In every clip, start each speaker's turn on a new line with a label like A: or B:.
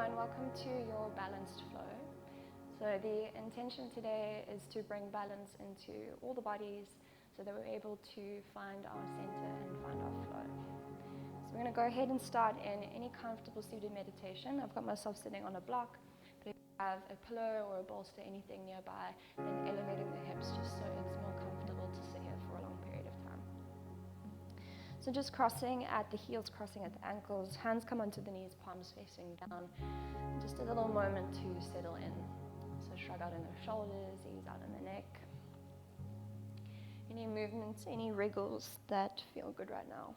A: and welcome to your balanced flow. So the intention today is to bring balance into all the bodies so that we're able to find our center and find our flow. So we're going to go ahead and start in any comfortable seated meditation. I've got myself sitting on a block, but if you have a pillow or a bolster, anything nearby, then elevating the hips just so it's more comfortable to sit here for a long period of time. So just crossing at the heels, crossing at the ankles, hands come onto the knees, palms facing down. Just a little moment to settle in. So shrug out in the shoulders, ease out in the neck. Any movements, any wriggles that feel good right now.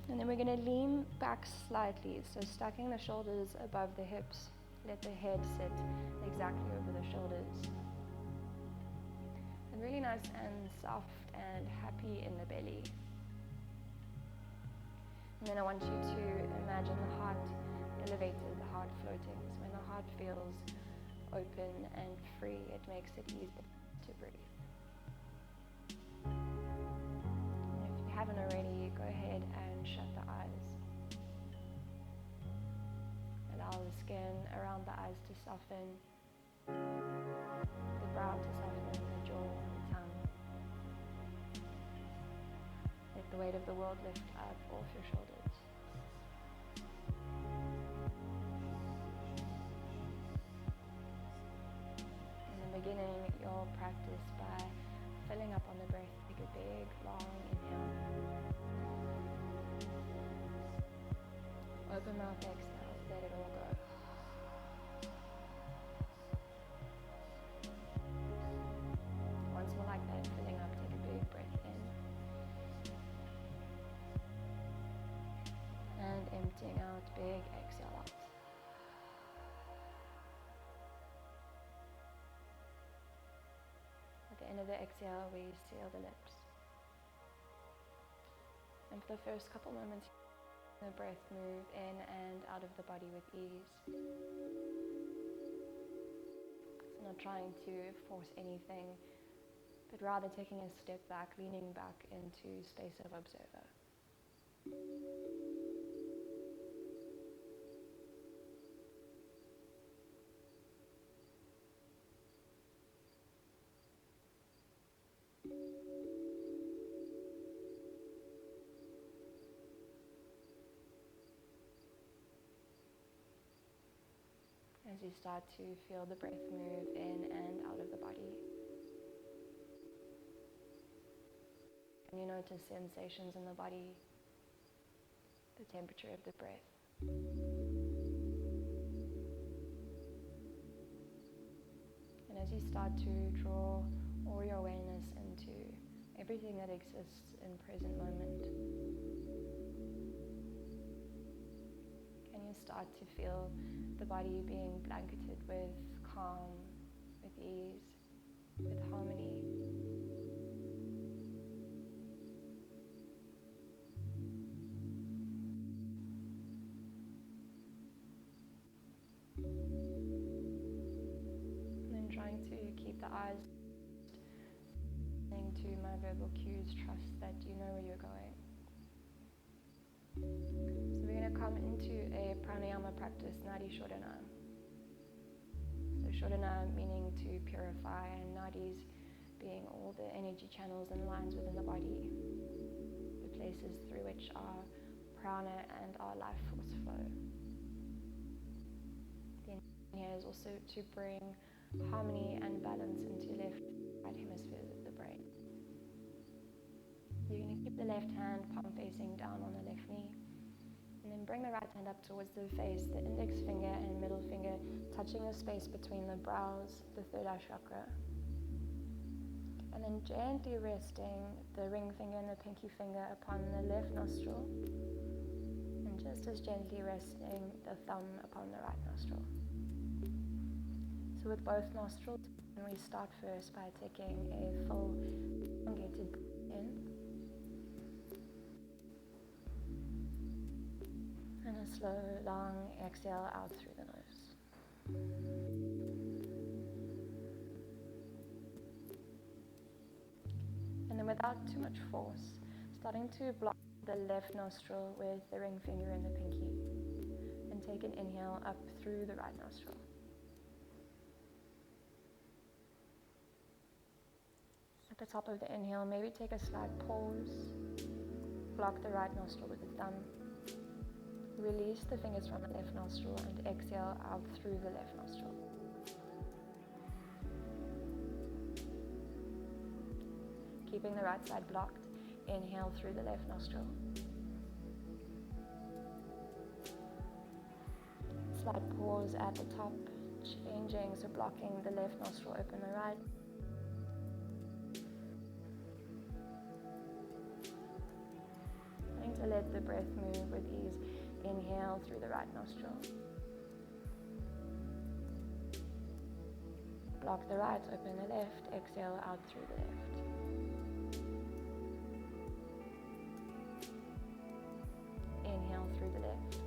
A: And then we're going to lean back slightly, so stacking the shoulders above the hips. Let the head sit exactly over the shoulders. And really nice and soft and happy in the belly. And then I want you to imagine the heart elevated, the heart floating. So when the heart feels open and free, it makes it easier to breathe. And if you haven't already, go ahead and shut the eyes. Allow the skin around the eyes to soften, the brow to soften, the jaw, the tongue. Let the weight of the world lift up off your shoulders. Beginning your practice by filling up on the breath. Take a big, long inhale. Open mouth exhale, let it all go. Once more like that, filling up, take a big breath in. And emptying out, big exhale out. At the end of the exhale, we seal the lips. And for the first couple moments, the breath move in and out of the body with ease. So not trying to force anything, but rather taking a step back, leaning back into space of observer. As you start to feel the breath move in and out of the body. Can you notice sensations in the body, the temperature of the breath? And as you start to draw all your awareness into everything that exists in present moment, can you start to feel the body being blanketed with calm, with ease, with harmony. And then trying to keep the eyes listening to my verbal cues, trust that you know where you're going. So we're going to come into a pranayama practice, Nadi Shodhana. So Shodhana meaning to purify, and nadis being all the energy channels and lines within the body, the places through which our prana and our life force flow. The intention here is also to bring harmony and balance into left and right hemispheres of the brain. You're going to keep the left hand palm facing down on the left knee. And then bring the right hand up towards the face, the index finger and middle finger touching the space between the brows, the third eye chakra. And then gently resting the ring finger and the pinky finger upon the left nostril. And just as gently resting the thumb upon the right nostril. So with both nostrils, we start first by taking a full elongated breath in. And a slow, long exhale out through the nose. And then without too much force, starting to block the left nostril with the ring finger and the pinky. And take an inhale up through the right nostril. At the top of the inhale, maybe take a slight pause. Block the right nostril with the thumb. Release the fingers from the left nostril and exhale out through the left nostril. Keeping the right side blocked, inhale through the left nostril. Slight pause at the top, changing, so blocking the left nostril, open the right. Trying to let the breath move with ease. Inhale through the right nostril. Block the right, open the left, exhale out through the left. Inhale through the left.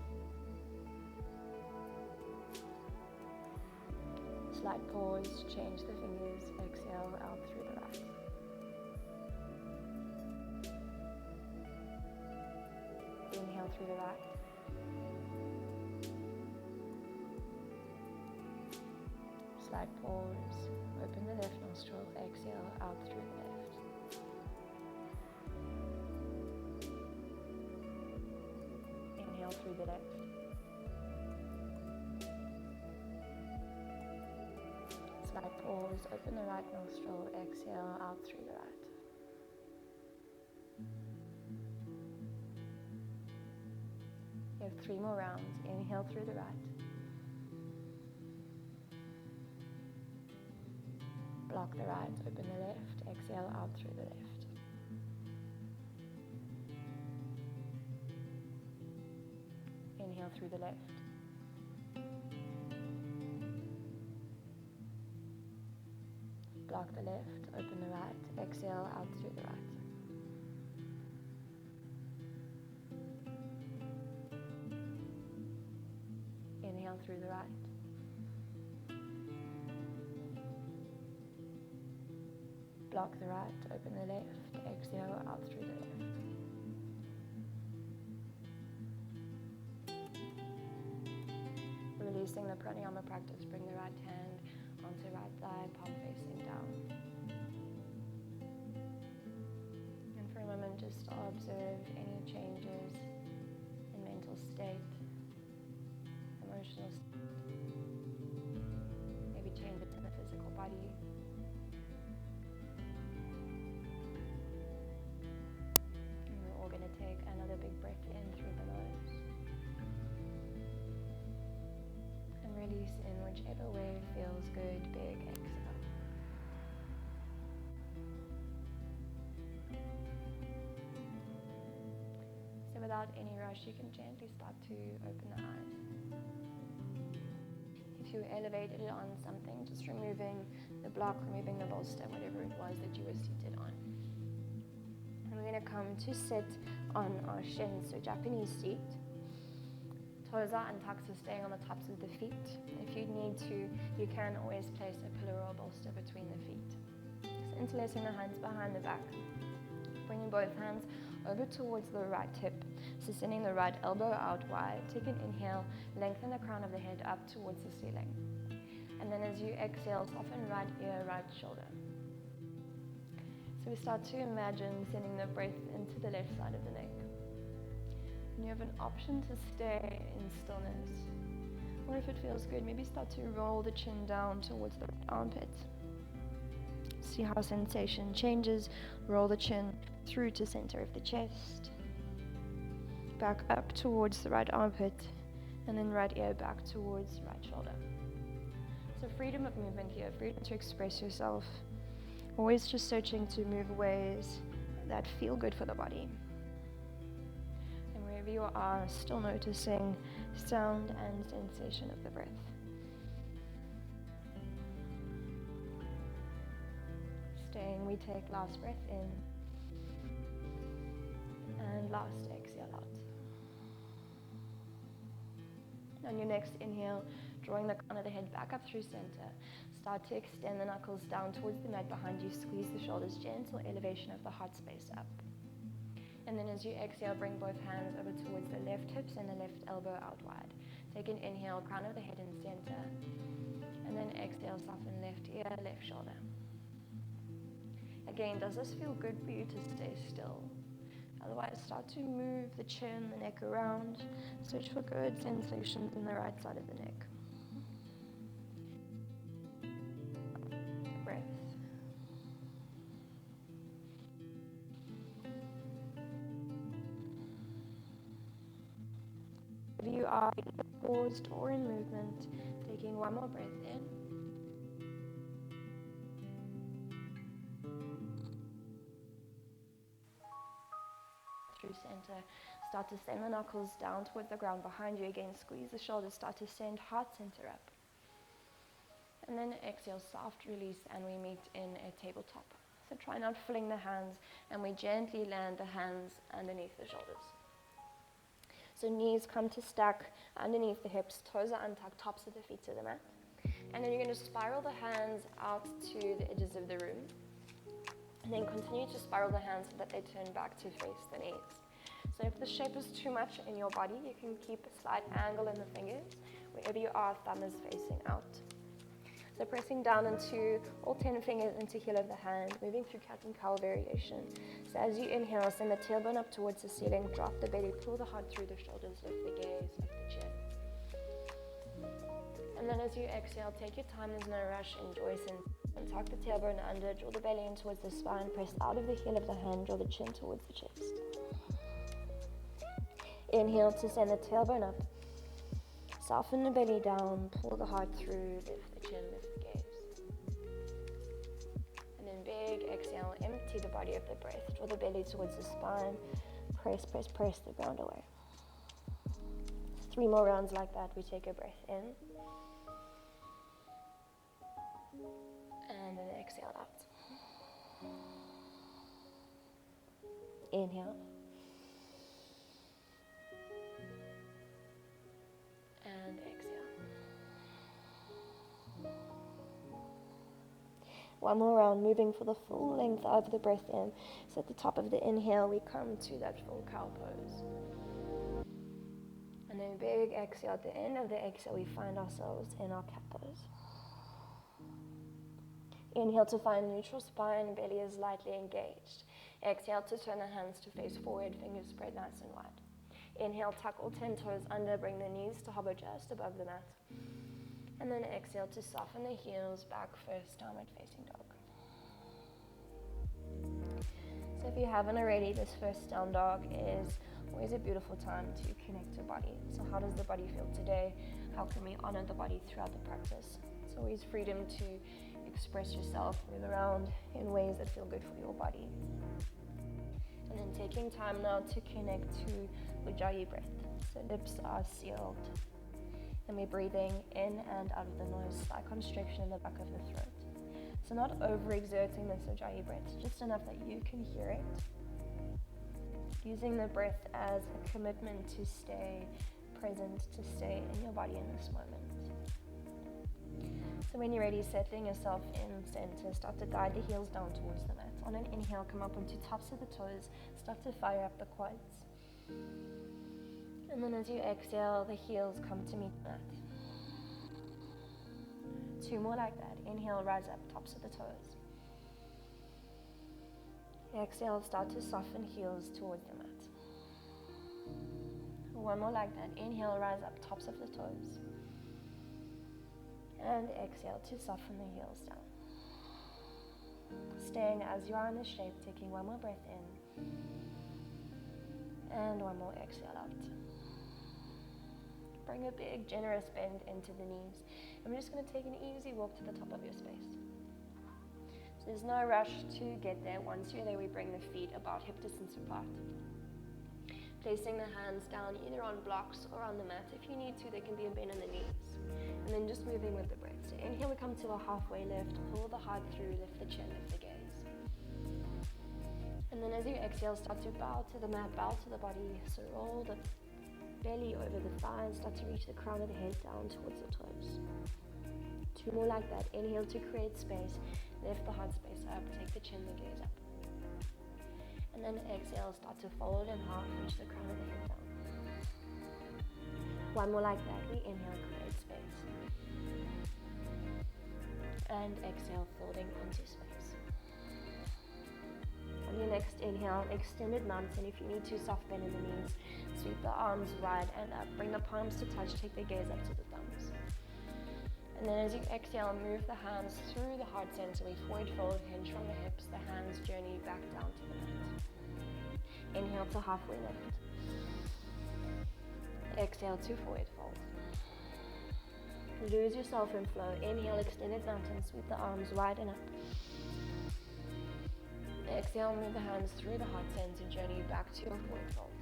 A: Slight pause, change the fingers, exhale out through the right. Inhale through the right. Slight pause, open the left nostril, exhale out through the left. Inhale through the left. Slight pause, open the right nostril, exhale out through the right. You have 3 more rounds. Inhale through the right. Block the right, open the left, exhale out through the left. Inhale through the left. Block the left, open the right, exhale out through the right. Inhale through the right. Block the right, open the left, exhale out through the left. Releasing the pranayama practice, bring the right hand onto right thigh, palm facing down. And for a moment, just observe any changes in mental state, emotional state, maybe changes in the physical body. Going to take another big breath in through the nose and release in whichever way feels good. Big exhale. So without any rush, you can gently start to open the eyes. If you elevated it on something, just removing the block, removing the bolster, whatever it was that you were seated on. We're going to come to sit on our shins, so Japanese seat. Toes are untucked, so staying on the tops of the feet. If you need to, you can always place a pillow or a bolster between the feet. So interlacing the hands behind the back. Bringing both hands over towards the right hip. So sending the right elbow out wide. Take an inhale, lengthen the crown of the head up towards the ceiling. And then as you exhale, soften right ear, right shoulder. So we start to imagine sending the breath into the left side of the neck. And you have an option to stay in stillness. Or if it feels good, maybe start to roll the chin down towards the right armpit. See how sensation changes. Roll the chin through to center of the chest. Back up towards the right armpit. And then right ear back towards right shoulder. So freedom of movement here, freedom to express yourself. Always just searching to move ways that feel good for the body. And wherever you are, still noticing sound and sensation of the breath. Staying, we take last breath in and last exhale out. On your next inhale, drawing the crown of the head back up through center. Start to extend the knuckles down towards the mat behind you. Squeeze the shoulders, gentle elevation of the heart space up. And then as you exhale, bring both hands over towards the left hips and the left elbow out wide. Take an inhale, crown of the head in center. And then exhale, soften left ear, left shoulder. Again, does this feel good for you to stay still? Otherwise, start to move the chin, the neck around. Search for good sensations in the right side of the neck. Breath. If you are paused or in movement, taking one more breath in. Through center, start to send the knuckles down towards the ground behind you. Again, squeeze the shoulders, start to send heart center up. And then exhale, soft release, and we meet in a tabletop. So try not fling the hands, and we gently land the hands underneath the shoulders. So knees come to stack underneath the hips, toes are untucked, tops of the feet to the mat. And then you're going to spiral the hands out to the edges of the room. And then continue to spiral the hands so that they turn back to face the knees. So if the shape is too much in your body, you can keep a slight angle in the fingers. Wherever you are, thumb is facing out. So pressing down into all 10 fingers into heel of the hand, moving through cat and cow variation. So as you inhale, send the tailbone up towards the ceiling, drop the belly, pull the heart through the shoulders, lift the gaze, lift the chin. And then as you exhale, take your time, there's no rush, enjoy and tuck the tailbone under, draw the belly in towards the spine, press out of the heel of the hand, draw the chin towards the chest. Inhale to send the tailbone up. Soften the belly down, pull the heart through, lift the chin, lift the gaze. And then big exhale, empty the body of the breath. Draw the belly towards the spine, press the ground away. 3 more rounds like that. We take a breath in. And then exhale out. Inhale. And exhale. One more round, moving for the full length of the breath in. So at the top of the inhale, we come to that full cow pose. And then big exhale. At the end of the exhale, we find ourselves in our cat pose. Inhale to find neutral spine, belly is lightly engaged. Exhale to turn the hands to face forward, fingers spread nice and wide. Inhale, tuck all 10 toes under, bring the knees to hover just above the mat. And then exhale to soften the heels, back first, downward facing dog. So if you haven't already, this first down dog is always a beautiful time to connect to body. So how does the body feel today? How can we honor the body throughout the practice? It's always freedom to express yourself, move around in ways that feel good for your body. And then taking time now to connect to Ujjayi breath. So lips are sealed. And we're breathing in and out of the nose, slight constriction in the back of the throat. So not overexerting this Ujjayi breath, just enough that you can hear it. Using the breath as a commitment to stay present, to stay in your body in this moment. So when you're ready, settling yourself in center, start to guide the heels down towards the mat. On an inhale, come up onto tops of the toes, start to fire up the quads. And then as you exhale, the heels come to meet the mat. 2 more like that. Inhale, rise up, tops of the toes. Exhale, start to soften heels towards the mat. 1 more like that. Inhale, rise up, tops of the toes. And exhale to soften the heels down. Staying as you are in this shape, taking 1 more breath in. And 1 more exhale out. Bring a big, generous bend into the knees. And we're just going to take an easy walk to the top of your space. So there's no rush to get there. Once you're there, we bring the feet about hip distance apart. Placing the hands down either on blocks or on the mat. If you need to, there can be a bend in the knees. And then just moving with the breath. So inhale, we come to a halfway lift. Pull the heart through, lift the chin, lift the gaze. And then as you exhale, start to bow to the mat, bow to the body. So roll the belly over the thighs, start to reach the crown of the head down towards the toes. 2 more like that. Inhale to create space. Lift the heart space up, take the chin, the gaze up.
B: And then exhale, start to fold in half, reach the crown of the head down. One more like that. We inhale, create space. And exhale, folding onto space. On your next inhale, extended mountain. If you need to, soft bend in the knees. Sweep the arms wide and up. Bring the palms to touch. Take the gaze up to the thumbs. And then as you exhale, move the hands through the heart center. We forward fold, hinge from the hips. The hands journey back down to the mat. Inhale to halfway lift. Exhale to forward fold. Lose yourself in flow. Inhale, extended mountain. Sweep the arms wide and up. Exhale, move the hands through the heart center. Journey back to your forward fold.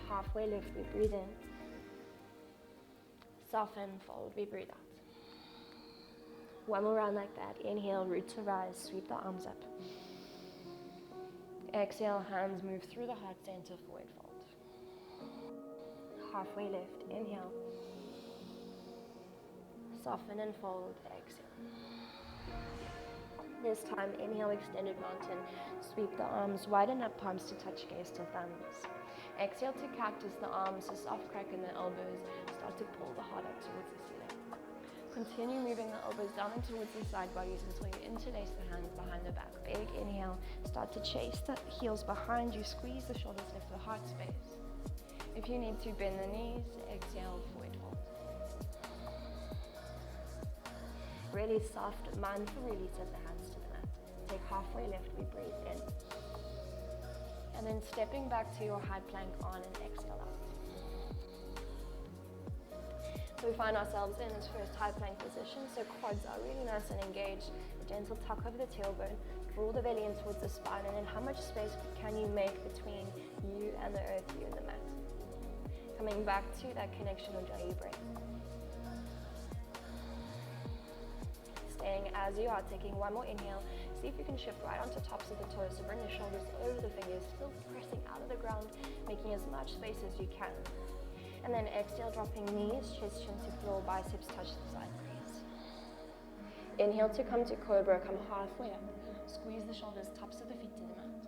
B: Halfway lift, we breathe in. Soften, fold, we breathe out. One more round like that. Inhale, root to rise. Sweep the arms up. Exhale, hands move through the heart center, forward fold. Halfway lift, inhale. Soften and fold, exhale. This time, inhale, extended mountain. Sweep the arms, widen up, palms to touch, gaze to thumbs. Exhale to cactus, the arms, a soft crack in the elbows. Start to pull the heart up towards the ceiling. Continue moving the elbows down and towards the side bodies until you interlace the hands behind the back. Big inhale. Start to chase the heels behind you. Squeeze the shoulders, lift the heart space. If you need to, bend the knees. Exhale, forward fold. Really soft, mindful release of the hands to the mat. Take halfway lift, we breathe in. And then stepping back to your high plank on and exhale out. So we find ourselves in this first high plank position, so quads are really nice and engaged. A gentle tuck over the tailbone, draw the belly in towards the spine, and then how much space can you make between you and the earth, you and the mat? Coming back to that connection with your breath. Staying as you are, taking one more inhale. See if you can shift right onto tops of the toes, so bring the shoulders over the fingers, still pressing out of the ground, making as much space as you can. And then exhale, dropping knees, chest, chin to floor, biceps touch the side bodies. Inhale to come to cobra, come halfway up. Squeeze the shoulders, tops of the feet to the mat.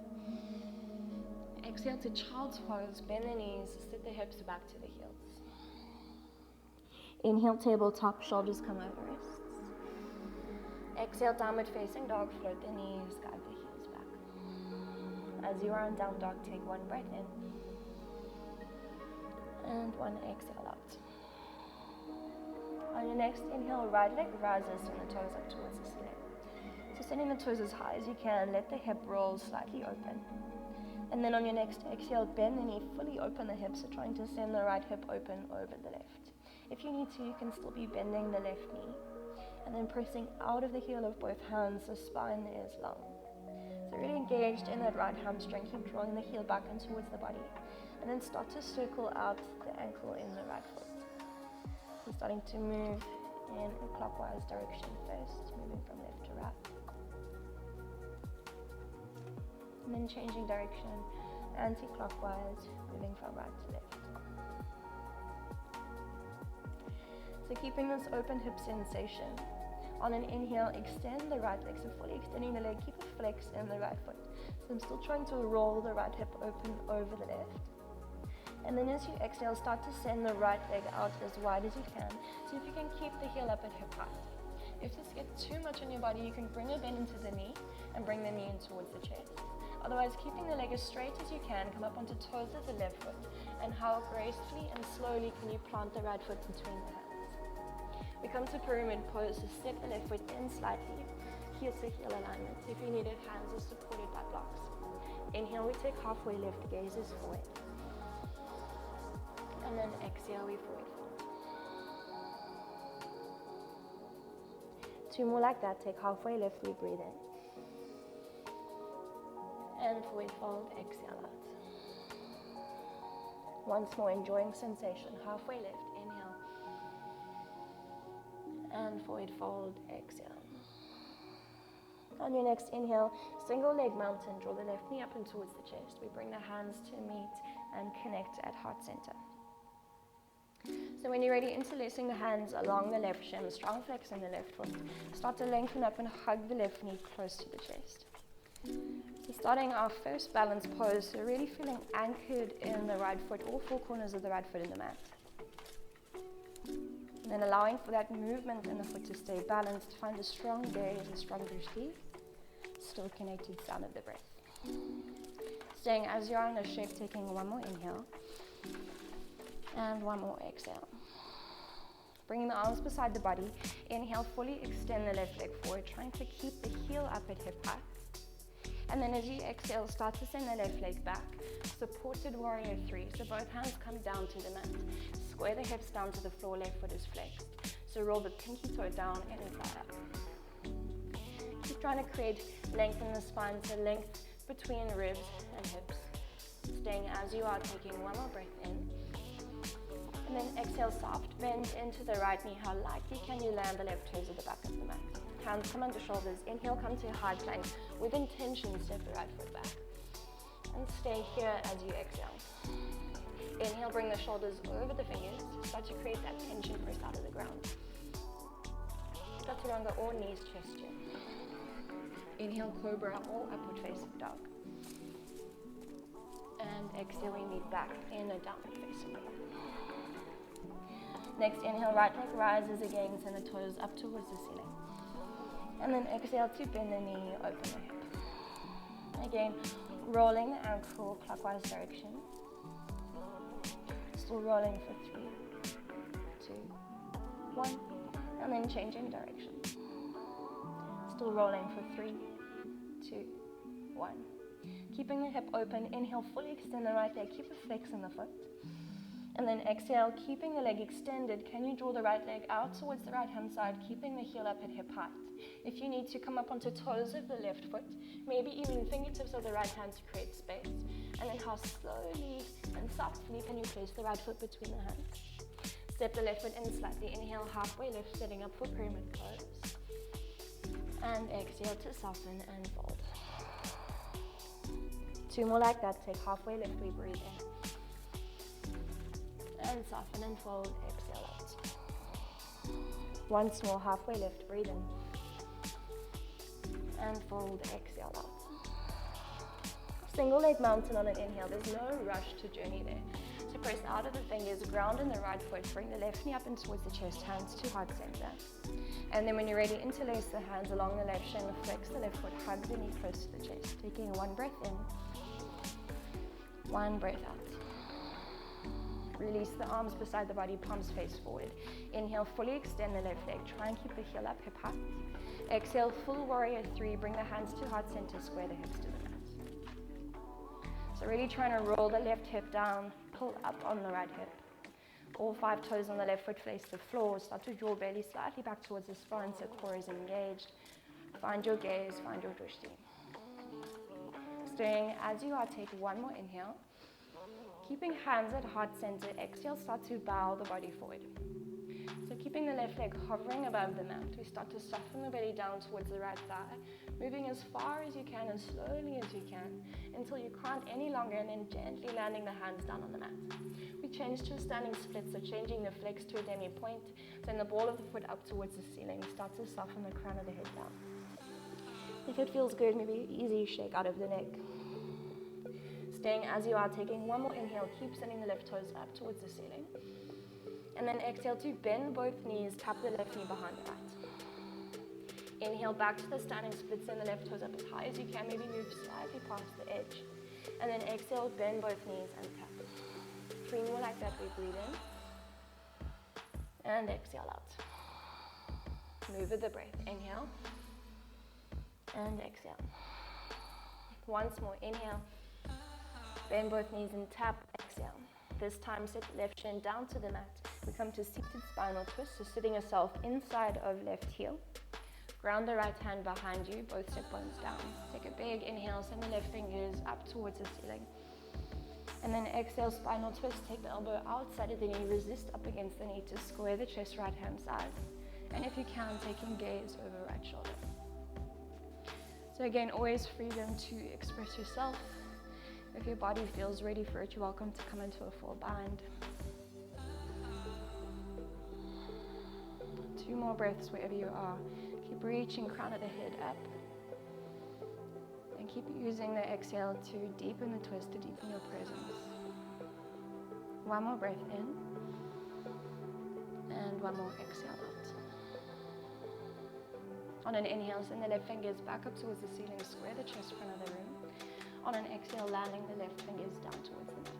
B: Exhale to child's pose, bend the knees, sit the hips back to the heels. Inhale, tabletop, shoulders come over wrists. Exhale, downward facing dog, float the knees, guide the heels back. As you are in down dog, take one breath in. And one exhale out. On your next inhale, right leg rises and the toes up towards the ceiling. So sending the toes as high as you can, let the hip roll slightly open. And then on your next exhale, bend the knee, fully open the hips, so trying to send the right hip open over the left. If you need to, you can still be bending the left knee. And then pressing out of the heel of both hands, the spine is long. So really engaged in that right hamstring, keep drawing the heel back and towards the body. And then start to circle out the ankle in the right foot. So starting to move in a clockwise direction first, moving from left to right. And then changing direction, anti-clockwise, moving from right to left. So keeping this open hip sensation. On an inhale, extend the right leg, so fully extending the leg, keep a flex in the right foot. So I'm still trying to roll the right hip open over the left. And then as you exhale, start to send the right leg out as wide as you can. See if you can keep the heel up at hip height. If this gets too much on your body, you can bring a bend into the knee and bring the knee in towards the chest. Otherwise, keeping the leg as straight as you can, come up onto toes of the left foot. And how gracefully and slowly can you plant the right foot between the hands. We come to pyramid pose, so step the left foot in slightly, heel to heel alignment. If you need it, hands are supported by blocks. Inhale, we take halfway lift, gazes forward. And then exhale, we forward fold. Two more like that, take halfway lift, we breathe in. And forward fold, exhale out. Once more, enjoying sensation, halfway lift, inhale. And forward fold, exhale. On your next inhale, single leg mountain, draw the left knee up and towards the chest. We bring the hands to meet and connect at heart center. So when you're ready, interlacing the hands along the left shin, strong flex in the left foot. Start to lengthen up and hug the left knee close to the chest. So starting our first balance pose, so really feeling anchored in the right foot, all four corners of the right foot in the mat. And then allowing for that movement in the foot to stay balanced, find a strong gaze, a strong drishti, still connected sound of the breath. Staying as you are in a shape, taking one more inhale, and one more exhale. Bringing the arms beside the body, inhale, fully extend the left leg forward, trying to keep the heel up at hip height. And then as you exhale, start to send the left leg back, supported warrior 3. So both hands come down to the mat. Square the hips down to the floor, left foot is flexed. So roll the pinky toe down and fly up. Keep trying to create length in the spine, so length between ribs and hips. Staying as you are, taking one more breath in. And then exhale, soft bend into the right knee. How lightly can you land the left toes at the back of the mat? Hands come under shoulders. Inhale, come to high plank. With intention, step the right foot back. And stay here as you exhale. Inhale, bring the shoulders over the fingers. Start to create that tension, press out of the ground. Chaturanga or knees, chest, chin. Inhale, cobra or upward facing dog. And exhale, we meet back in a downward facing dog. Next, inhale, right leg rises again, send the toes up towards the ceiling. And then exhale to bend the knee, open the hip. Again, rolling the ankle clockwise direction. Still rolling for 3, 2, 1. And then changing direction. Still rolling for 3, 2, 1. Keeping the hip open, inhale, fully extend the right leg, keep a flex in the foot. And then exhale, keeping the leg extended, can you draw the right leg out towards the right hand side, keeping the heel up at hip height. If you need to, come up onto toes of the left foot, maybe even fingertips of the right hand to create space. And then how slowly and softly can you place the right foot between the hands. Step the left foot in slightly, inhale, halfway lift, setting up for pyramid pose. And exhale to soften and fold. 2 more like that, take halfway lift, we breathe in. And soften and fold, exhale out. Once more, halfway lift, breathe in. And fold, exhale out. Single leg mountain on an inhale, there's no rush to journey there. So press out of the fingers, ground in the right foot, bring the left knee up and towards the chest, hands to heart center. And then when you're ready, interlace the hands along the left shin, flex the left foot, hug the knee close to the chest. Taking one breath in, one breath out. Release the arms beside the body, palms face forward. Inhale, fully extend the left leg. Try and keep the heel up, hip height. Exhale, full warrior 3. Bring the hands to heart center, square the hips to the mat. So really trying to roll the left hip down, pull up on the right hip. All 5 toes on the left foot face the floor. Start to draw belly slightly back towards the spine so core is engaged. Find your gaze, find your drishti. Staying as you are, take one more inhale. Keeping hands at heart center, exhale, start to bow the body forward. So keeping the left leg hovering above the mat, we start to soften the belly down towards the right thigh, moving as far as you can, as slowly as you can, until you can't any longer, and then gently landing the hands down on the mat. We change to a standing split, so changing the flex to a demi point, send the ball of the foot up towards the ceiling, start to soften the crown of the head down. If it feels good, maybe easy shake out of the neck. Staying as you are, taking one more inhale, keep sending the left toes up towards the ceiling. And then exhale to bend both knees, tap the left knee behind the right. Inhale back to the standing split, send the left toes up as high as you can, maybe move slightly past the edge. And then exhale, bend both knees and tap. 3 more like that, we breathe in. And exhale out. Move with the breath, inhale. And exhale. Once more, inhale. Bend both knees and tap, exhale. This time, sit left shin down to the mat. We come to seated spinal twist, so sitting yourself inside of left heel. Ground the right hand behind you, both hip bones down. Take a big inhale, send the left fingers up towards the ceiling. And then exhale, spinal twist, take the elbow outside of the knee, resist up against the knee to square the chest right hand side. And if you can, taking gaze over right shoulder. So again, always freedom to express yourself. If your body feels ready for it, you're welcome to come into a full bind. 2 more breaths wherever you are. Keep reaching crown of the head up.
A: And keep using the exhale to deepen the twist, to deepen your presence. One more breath in. And one more exhale out. On an inhale, send the left fingers back up towards the ceiling, square the chest for another room. On an exhale, landing the left fingers down towards the mat.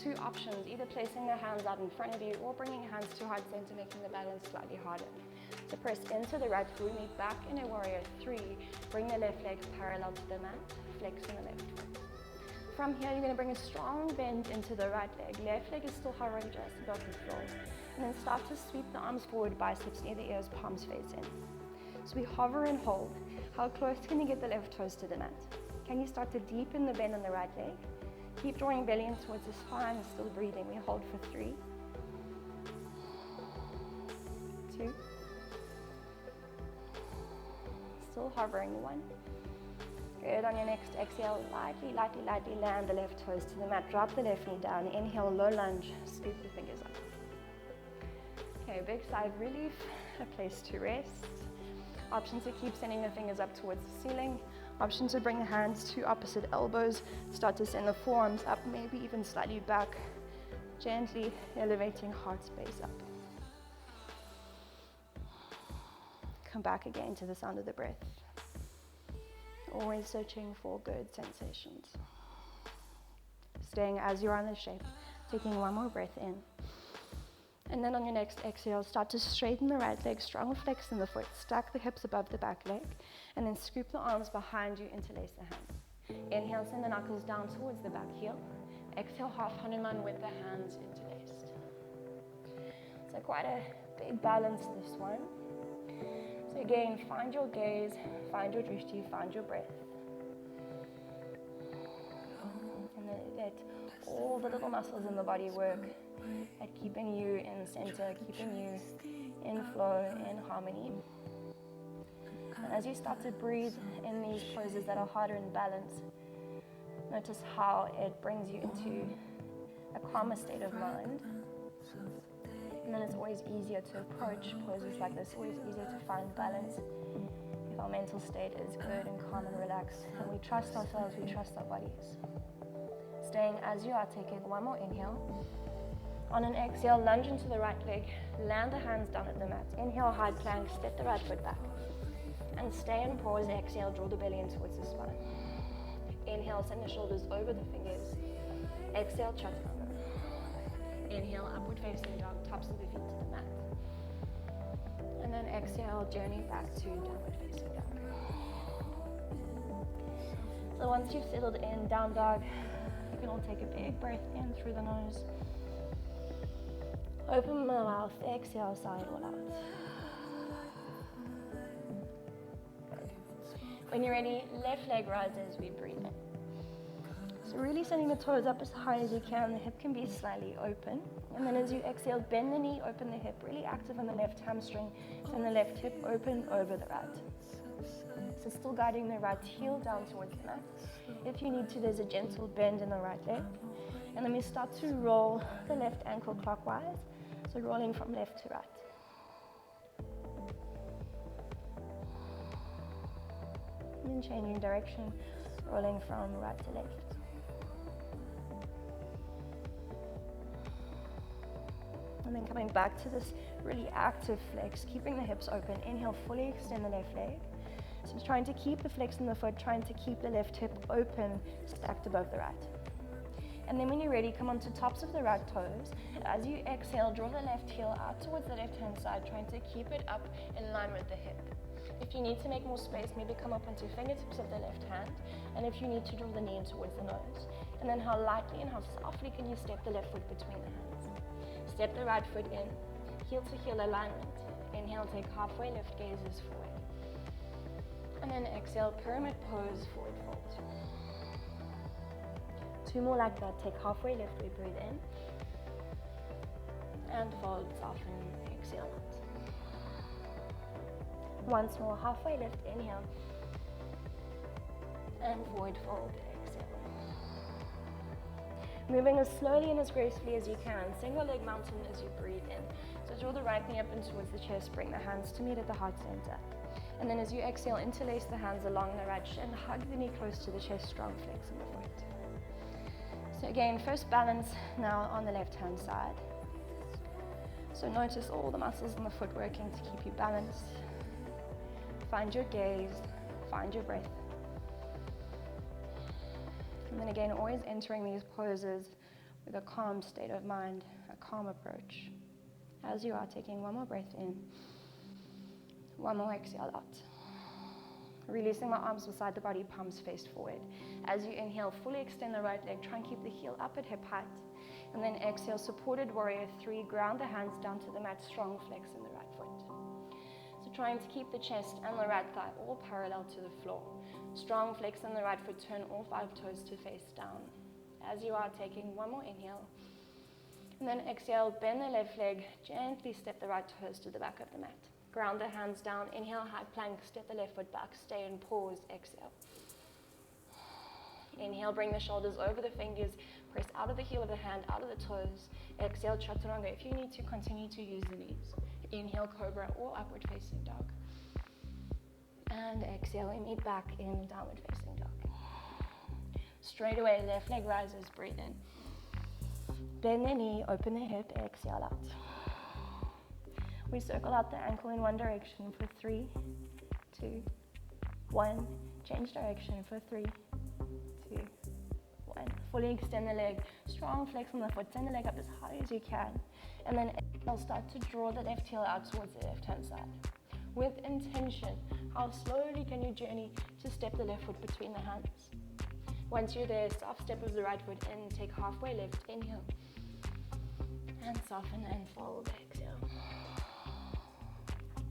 A: Two options, either placing the hands out in front of you or bringing hands to heart center, making the balance slightly harder. So press into the right foot, meet back in a warrior three. Bring the left leg parallel to the mat, flexing the left foot. From here, you're going to bring a strong bend into the right leg. Left leg is still hovering just above the floor. And then start to sweep the arms forward, biceps near the ears, palms face in. So we hover and hold. How close can you get the left toes to the mat? Can you start to deepen the bend on the right leg? Keep drawing belly in towards the spine, still breathing. We hold for 3, 2, still hovering, 1. Good, on your next exhale, lightly land the left toes to the mat. Drop the left knee down. Inhale, low lunge, scoop the fingers up. Okay, big side relief, a place to rest. Option to keep sending the fingers up towards the ceiling. Option to bring the hands to opposite elbows. Start to send the forearms up, maybe even slightly back. Gently elevating heart space up. Come back again to the sound of the breath. Always searching for good sensations. Staying as you are in the shape. Taking one more breath in. And then on your next exhale, start to straighten the right leg, strong flex in the foot, stack the hips above the back leg, and then scoop the arms behind you, interlace the hands. Inhale, send the knuckles down towards the back heel. Exhale, half Hanuman with the hands interlaced. So quite a big balance, this one. So again, find your gaze, find your drishti, find your breath. And then let all the little muscles in the body work at keeping you in center, keeping you in flow, in harmony. And as you start to breathe in these poses that are harder in balance, notice how it brings you into a calmer state of mind. And then it's always easier to approach poses like this, always easier to find balance if our mental state is good and calm and relaxed. And we trust ourselves, we trust our bodies. Staying as you are, taking one more inhale. On an exhale, lunge into the right leg, land the hands down at the mat. Inhale, high plank, step the right foot back. And stay and pause, exhale, draw the belly in towards the spine. Inhale, send the shoulders over the fingers. Exhale, chaturanga. Inhale, upward facing dog, tops of the feet to the mat. And then exhale, journey back to downward facing dog. So once you've settled in, down dog, you can all take a big breath in through the nose. Open the mouth, exhale, sigh it all out. Good. When you're ready, left leg rises, we breathe in. So really sending the toes up as high as you can, the hip can be slightly open. And then as you exhale, bend the knee, open the hip, really active on the left hamstring. Send the left hip open over the right. So still guiding the right heel down towards the mat. If you need to, there's a gentle bend in the right leg. And then we start to roll the left ankle clockwise. So rolling from left to right. And then changing direction, rolling from right to left. And then coming back to this really active flex, keeping the hips open. Inhale, fully extend the left leg. So trying to keep the flex in the foot, trying to keep the left hip open, stacked above the right. And then when you're ready, come onto tops of the right toes. As you exhale, draw the left heel out towards the left-hand side, trying to keep it up in line with the hip. If you need to make more space, maybe come up onto fingertips of the left hand. And if you need to, draw the knee in towards the nose. And then how lightly and how softly can you step the left foot between the hands. Step the right foot in, heel to heel alignment. Inhale, take halfway, lift gazes forward. And then exhale, pyramid pose, forward fold. 2 more like that. Take halfway lift, we breathe in. And fold, soften, exhale out. Once more, halfway lift, inhale. And forward fold, exhale. Moving as slowly and as gracefully as you can. Single leg mountain as you breathe in. So draw the right knee up and towards the chest, bring the hands to meet at the heart center.
B: And then as you exhale, interlace the hands along the right shin, hug the knee close to the chest, strong flex in the foot. So again, first balance now on the left-hand side. So notice all the muscles in the foot working to keep you balanced. Find your gaze, find your breath. And then again, always entering these poses with a calm state of mind, a calm approach. As you are taking one more breath in, one more exhale out. Releasing my arms beside the body, palms face forward. As you inhale, fully extend the right leg, try and keep the heel up at hip height. And then exhale, supported warrior 3, ground the hands down to the mat, strong flex in the right foot. So trying to keep the chest and the right thigh all parallel to the floor. Strong flex in the right foot, turn all 5 toes to face down. As you are taking one more inhale. And then exhale, bend the left leg, gently step the right toes to the back of the mat. Ground the hands down, inhale, high plank, step the left foot back, stay and pause, exhale. Inhale, bring the shoulders over the fingers, press out of the heel of the hand, out of the toes. Exhale, chaturanga. If you need to, continue to use the knees. Inhale, cobra or upward facing dog. And exhale, we meet back in downward facing dog. Straight away, left leg rises, breathe in. Bend the knee, open the hip, exhale out. We circle out the ankle in one direction for 3, 2, 1. Change direction for 3, 2, 1. Fully extend the leg, strong flex on the foot, send the leg up as high as you can. And then exhale, start to draw the left heel out towards the left hand side. With intention, how slowly can you journey to step the left foot between the hands? Once you're there, soft step of the right foot in, take halfway lift, inhale. And soften and fold, exhale.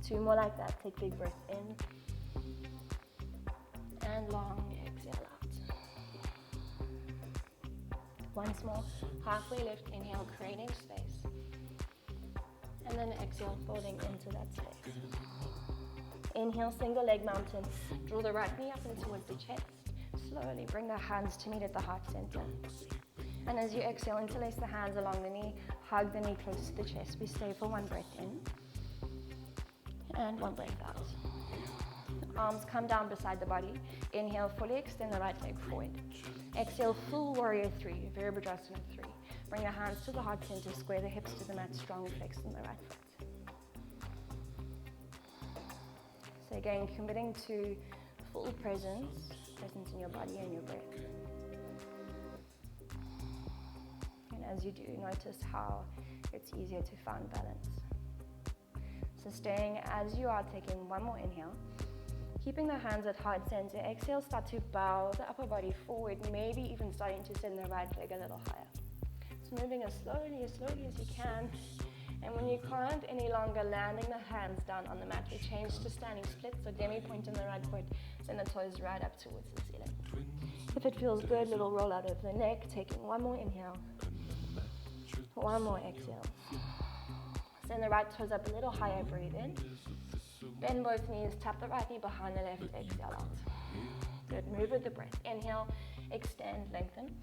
B: 2 more like that, take big breath in. And long exhale out. Once more, halfway lift, inhale, creating space. And then exhale, folding into that space. Inhale, single leg mountain. Draw the right knee up and towards the chest. Slowly bring the hands to meet at the heart center. And as you exhale, interlace the hands along the knee, hug the knee close to the chest. We stay for 1 breath in. And 1 breath out. Arms come down beside the body. Inhale, fully extend the right leg forward. Exhale, full warrior 3, Virabhadrasana 3. Bring the hands to the heart center, square the hips to the mat, strong flex in the right foot. So again, committing to full presence in your body and your breath. And as you do, notice how it's easier to find balance. So staying as you are, taking 1 more inhale. Keeping the hands at heart center. Exhale, start to bow the upper body forward, maybe even starting to send the right leg a little higher. So moving as slowly as you can. And when you can't any longer, landing the hands down on the mat. We change to standing split, so demi-point in the right foot, send the toes right up towards the ceiling. If it feels good, little roll out of the neck, taking 1 more inhale. 1 more exhale. Send the right toes up a little higher, breathe in. Bend both knees, tap the right knee behind the left, exhale out. Good, move with the breath. Inhale, extend, lengthen.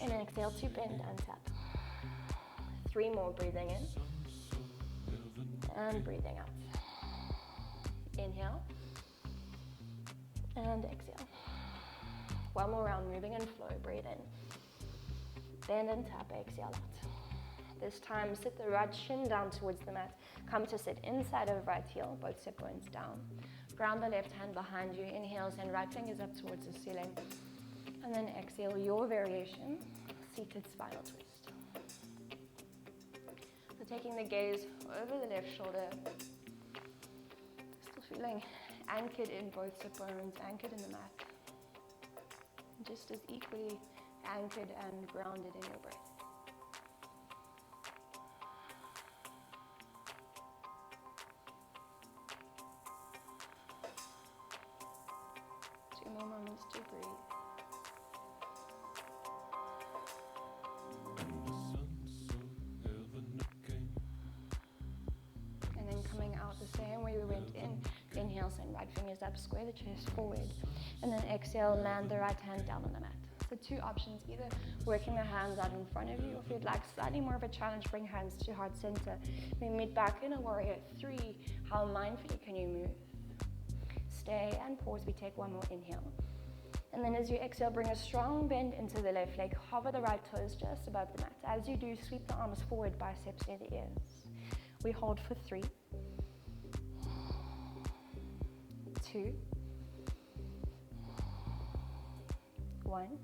B: And then exhale to bend and tap. 3 more, breathing in. And breathing out. Inhale. And exhale. 1 more round, moving and flow, breathe in. Bend and tap, exhale out. This time, sit the right shin down towards the mat. Come to sit inside of right heel, both sit bones down. Ground the left hand behind you. Inhale, send right fingers up towards the ceiling. And then exhale, your variation, seated spinal twist. So taking the gaze over the left shoulder. Still feeling anchored in both sit bones, anchored in the mat. Just as equally anchored and grounded in your breath. More moments to breathe. And then coming out the same way we went in. Inhale, send right fingers up, square the chest forward. And then exhale, land the right hand down on the mat. So 2 options, either working the hands out in front of you, or if you'd like slightly more of a challenge, bring hands to heart center. We meet back in a warrior 3. How mindfully can you move? stay and pause. We take one more inhale. And then as you exhale, bring a strong bend into the left leg. Hover the right toes just above the mat. As you do, sweep the arms forward, biceps near the ears. We hold for 3, 2, 1.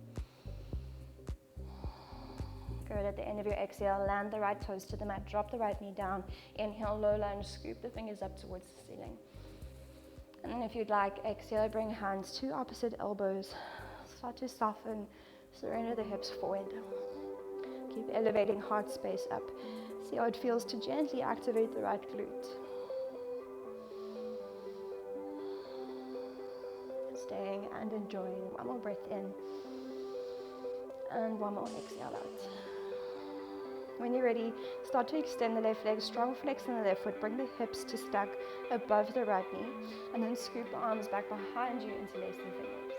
B: Good. At the end of your exhale, land the right toes to the mat. Drop the right knee down. Inhale, low lunge. Scoop the fingers up towards the ceiling. And then if you'd like, exhale, bring hands to opposite elbows. Start to soften. Surrender the hips forward. Keep elevating heart space up. See how it feels to gently activate the right glute. Staying and enjoying. One more breath in. And one more exhale out. When you're ready, start to extend the left leg, strong flex in the left foot, bring the hips to stack above the right knee, and then scoop the arms back behind you into lace the fingers.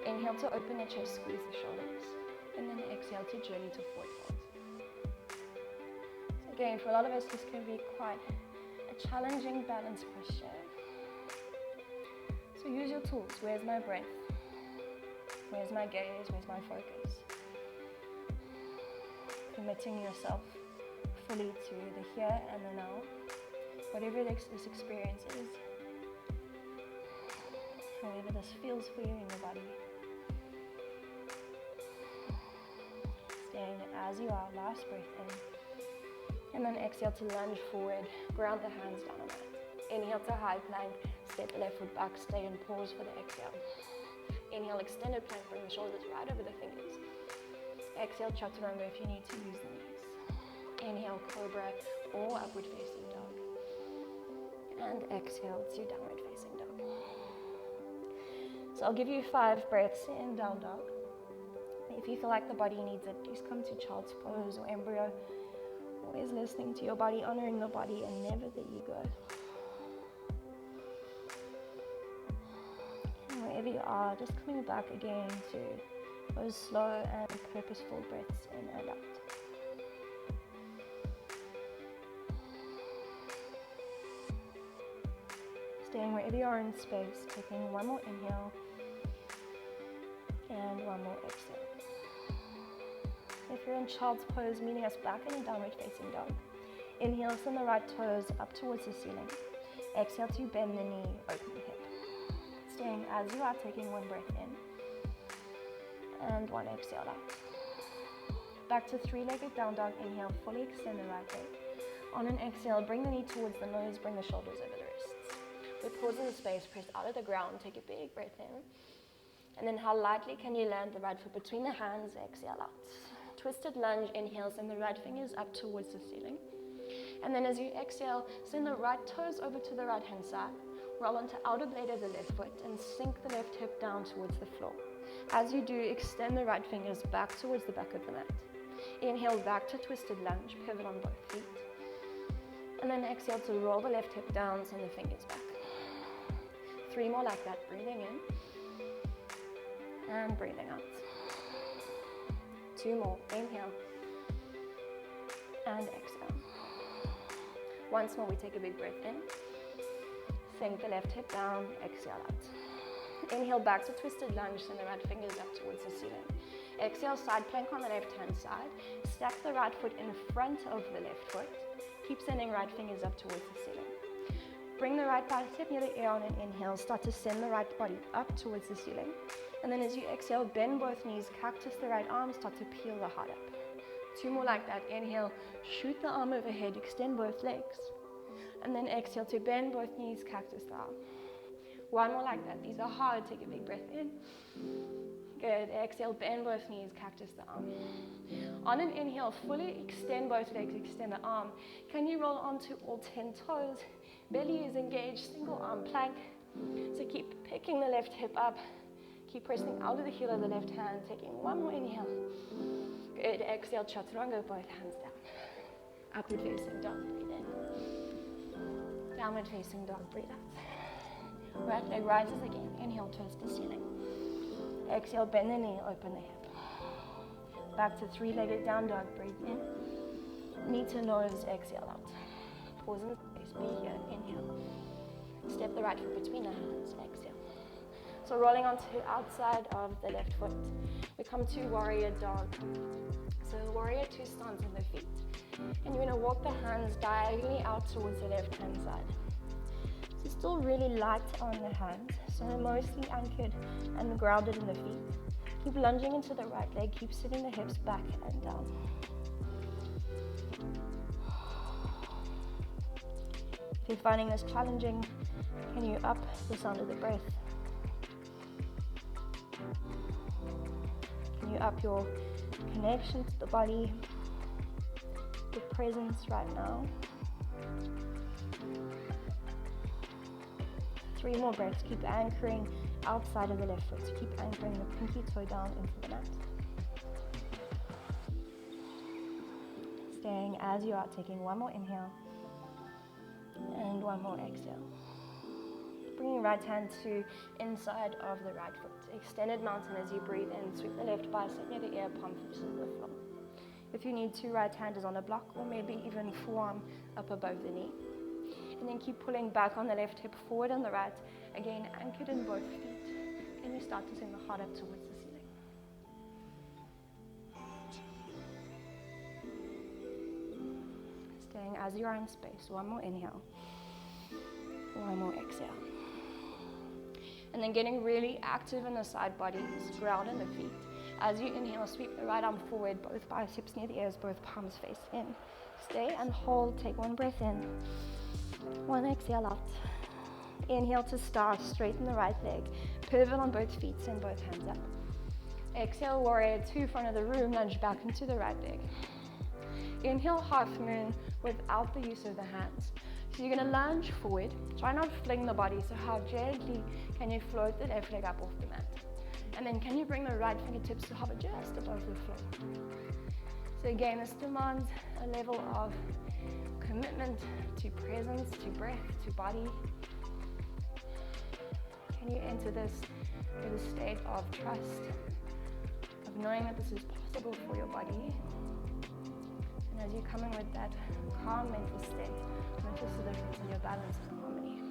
B: Inhale to open the chest, squeeze the shoulders, and then exhale to journey to forward fold. So again, for a lot of us, this can be quite a challenging balance posture. So use your tools. Where's my breath? Where's my gaze? Where's my focus? Committing yourself fully to the here and the now, whatever this experience is, however this feels for you in your body. Staying as you are, last breath in, and then exhale to lunge forward, ground the hands down on the mat. Inhale to high plank, step the left foot back, stay and pause for the exhale. Inhale, extended plank, bring the shoulders right over the fingers. Exhale, chaturanga if you need to use the knees. Inhale, cobra or upward facing dog. And exhale to downward facing dog. So I'll give you 5 breaths in down dog. If you feel like the body needs it, just come to child's pose or embryo. Always listening to your body, honoring the body, and never the ego. And wherever you are, just coming back again to those slow and purposeful breaths in and out. Staying wherever you are in space, taking one more inhale and one more exhale. If you're in child's pose, meeting us back in a downward facing dog. Inhale, send the right toes up towards the ceiling. Exhale to bend the knee, open the hip. Staying as you are, taking one breath in. And one exhale out. Back to 3-legged down dog. Inhale, fully extend the right leg. On an exhale, bring the knee towards the nose, bring the shoulders over the wrists. We pause in the space, press out of the ground, take a big breath in. And then how lightly can you land the right foot between the hands, exhale out. Twisted lunge, inhale, send the right fingers up towards the ceiling. And then as you exhale, send the right toes over to the right hand side. Roll onto outer blade of the left foot and sink the left hip down towards the floor. As you do, extend the right fingers back towards the back of the mat. Inhale back to twisted lunge, pivot on both feet. And then exhale to roll the left hip down, send the fingers back. 3 more like that, breathing in and breathing out. 2 more, inhale and exhale. Once more, we take a big breath in. Sink the left hip down, exhale out. Inhale back to twisted lunge, send the right fingers up towards the ceiling. Exhale, side plank on the left hand side. Stack the right foot in front of the left foot. Keep sending right fingers up towards the ceiling. Bring the right bicep near the ear on an inhale. Start to send the right body up towards the ceiling. And then as you exhale, bend both knees, cactus the right arm, start to peel the heart up. 2 more like that. Inhale, shoot the arm overhead, extend both legs. And then exhale to bend both knees, cactus the arm. 1 more like that. These are hard. Take a big breath in. Good. Exhale, bend both knees, cactus the arm. On an inhale, fully extend both legs, extend the arm. Can you roll onto all 10 toes? Belly is engaged, single arm plank. So keep picking the left hip up. Keep pressing out of the heel of the left hand. Taking 1 more inhale. Good. Exhale, chaturanga, both hands down. Upward facing dog, breathe in. Downward facing dog, breathe out. Right leg rises again. Inhale, twist the ceiling. Exhale, bend the knee, open the hip. Back to 3-legged down dog, breathe in. Knee to nose, exhale out. Pause in the space, be here, inhale. Step the right foot between the hands, exhale. So rolling onto the outside of the left foot. We come to warrior dog. So warrior two stance on the feet. And you're gonna walk the hands diagonally out towards the left hand side. So still really light on the hands. So they're mostly anchored and grounded in the feet. Keep lunging into the right leg, keep sitting the hips back and down. If you're finding this challenging, can you up the sound of the breath? Can you up your connection to the body, your presence right now? 3 more breaths. Keep anchoring outside of the left foot. So keep anchoring the pinky toe down into the mat. Staying as you are, taking 1 more inhale and 1 more exhale. Bring your right hand to inside of the right foot. Extended mountain as you breathe in. Sweep the left bicep near the ear, palm touches the floor. If you need to, right hand is on a block or maybe even forearm up above the knee. And then keep pulling back on the left hip, forward on the right. Again, anchored in both feet. Can you start to send the heart up towards the ceiling? Staying as you are in space. 1 more inhale. 1 more exhale. And then getting really active in the side bodies, ground in the feet. As you inhale, sweep the right arm forward, both biceps near the ears, both palms face in. Stay and hold, take 1 breath in, 1 exhale out. Inhale to start, straighten the right leg, pivot on both feet, send both hands up. Exhale, warrior two, front of the room, lunge back into the right leg. Inhale, half moon without the use of the hands. So you're gonna lunge forward, try not to fling the body, so how gently can you float the left leg up off the mat? And then can you bring the right fingertips to hover just above the floor? So again, this demands a level of commitment to presence, to breath, to body. Can you enter this with a state of trust, of knowing that this is possible for your body? And as you come in with that calm mental state, notice the difference in your balance and harmony.